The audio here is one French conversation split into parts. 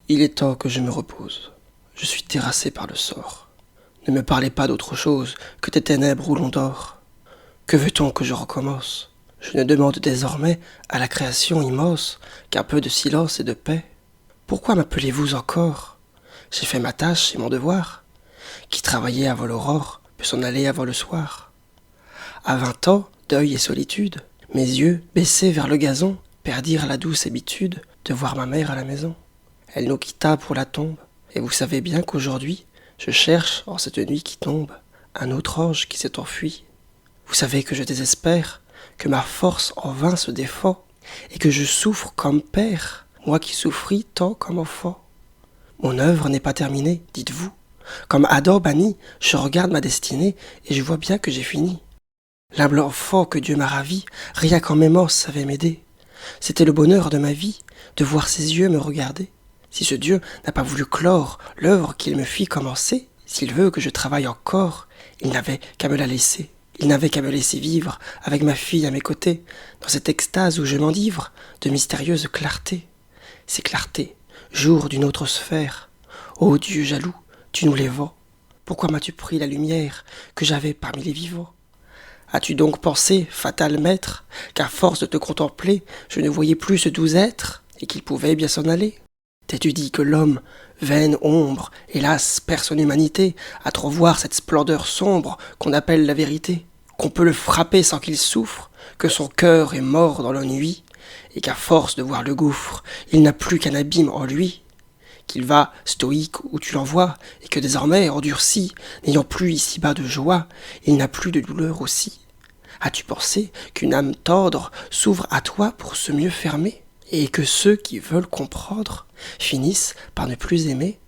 Il est temps que je me repose. Je suis terrassé par le sort. Ne me parlez pas d'autre chose que des ténèbres où l'on dort. Que veut-on que je recommence? Je ne demande désormais à la création immense qu'un peu de silence et de paix. Pourquoi m'appelez-vous encore? J'ai fait ma tâche et mon devoir. Qui travaillait avant l'aurore peut s'en aller avant le soir. À 20 ans, deuil et solitude, mes yeux, baissés vers le gazon, perdirent la douce habitude de voir ma mère à la maison. Elle nous quitta pour la tombe, et vous savez bien qu'aujourd'hui, je cherche, en cette nuit qui tombe, un autre ange qui s'est enfui. Vous savez que je désespère, que ma force en vain se défend, et que je souffre comme père, moi qui souffris tant comme enfant. Mon œuvre n'est pas terminée, dites-vous. Comme Adam banni, je regarde ma destinée, et je vois bien que j'ai fini. L'humble enfant que Dieu m'a ravi, rien qu'en m'aimant savait m'aider. C'était le bonheur de ma vie, de voir ses yeux me regarder. Si ce Dieu n'a pas voulu clore l'œuvre qu'il me fit commencer, s'il veut que je travaille encore, il n'avait qu'à me la laisser. Il n'avait qu'à me laisser vivre avec ma fille à mes côtés, dans cette extase où je m'enivre de mystérieuse clarté. Ces clartés, jour d'une autre sphère. Ô Dieu jaloux, tu nous les vends. Pourquoi m'as-tu pris la lumière que j'avais parmi les vivants? As-tu donc pensé, fatal maître, qu'à force de te contempler, je ne voyais plus ce doux être, et qu'il pouvait bien s'en aller? T'es-tu dit que l'homme, vaine ombre, hélas, perd son humanité, à trop voir cette splendeur sombre qu'on appelle la vérité, qu'on peut le frapper sans qu'il souffre, que son cœur est mort dans l'ennui, et qu'à force de voir le gouffre, il n'a plus qu'un abîme en lui, qu'il va, stoïque, où tu l'envoies, et que désormais, endurci, n'ayant plus ici-bas de joie, il n'a plus de douleur aussi? As-tu pensé qu'une âme tendre s'ouvre à toi pour se mieux fermer, et que ceux qui veulent comprendre finissent par ne plus aimer?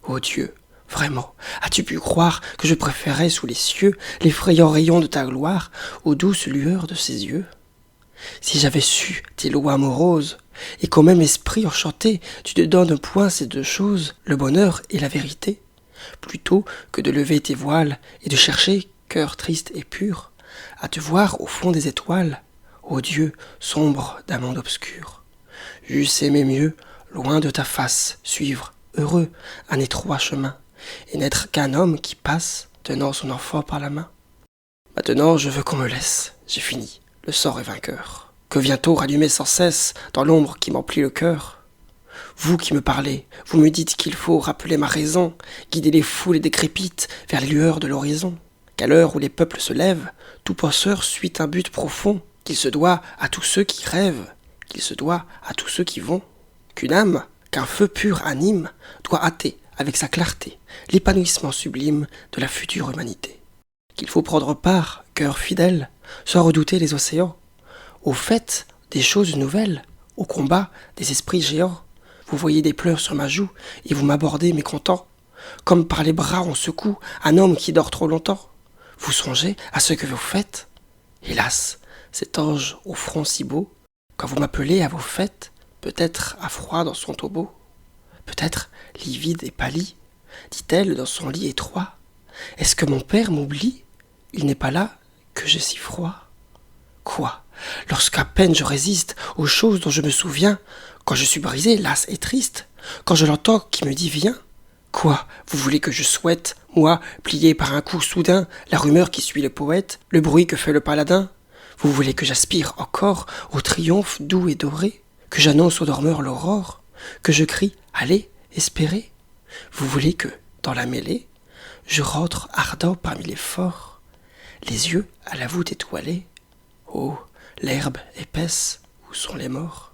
Ô Dieu, vraiment, as-tu pu croire que je préférais sous les cieux l'effrayant rayon de ta gloire aux douces lueurs de ses yeux? Si j'avais su tes lois moroses, et qu'au même esprit enchanté tu ne donnes point ces deux choses, le bonheur et la vérité, plutôt que de lever tes voiles et de chercher, cœur triste et pur, à te voir au fond des étoiles, ô Dieu, sombre d'un monde obscur. J'eusse aimé mieux, loin de ta face, suivre, heureux, un étroit chemin, et n'être qu'un homme qui passe, tenant son enfant par la main. Maintenant je veux qu'on me laisse, j'ai fini, le sort est vainqueur, que bientôt rallumer sans cesse dans l'ombre qui m'emplit le cœur. Vous qui me parlez, vous me dites qu'il faut rappeler ma raison, guider les foules et décrépites vers les lueurs de l'horizon, qu'à l'heure où les peuples se lèvent, tout penseur suit un but profond, qu'il se doit à tous ceux qui rêvent, qu'il se doit à tous ceux qui vont, qu'une âme, qu'un feu pur anime, doit hâter, avec sa clarté, l'épanouissement sublime de la future humanité. Qu'il faut prendre part, cœur fidèle, sans redouter les océans, aux fêtes des choses nouvelles, au combat des esprits géants. Vous voyez des pleurs sur ma joue, et vous m'abordez mécontent, comme par les bras on secoue un homme qui dort trop longtemps. Vous songez à ce que vous faites? Hélas, cet ange au front si beau, quand vous m'appelez à vos fêtes, peut-être à froid dans son tombeau, peut-être livide et pâli, dit-elle dans son lit étroit. Est-ce que mon père m'oublie? Il n'est pas là, que j'ai si froid. Quoi? Lorsqu'à peine je résiste aux choses dont je me souviens, quand je suis brisé, las et triste, quand je l'entends qui me dit viens? Quoi? Vous voulez que je souhaite, moi, plié par un coup soudain, la rumeur qui suit le poète, le bruit que fait le paladin? Vous voulez que j'aspire encore au triomphe doux et doré, que j'annonce aux dormeurs l'aurore, que je crie allez, espérez? Vous voulez que, dans la mêlée, je rentre ardent parmi les forts, les yeux à la voûte étoilée? Oh, l'herbe épaisse, où sont les morts?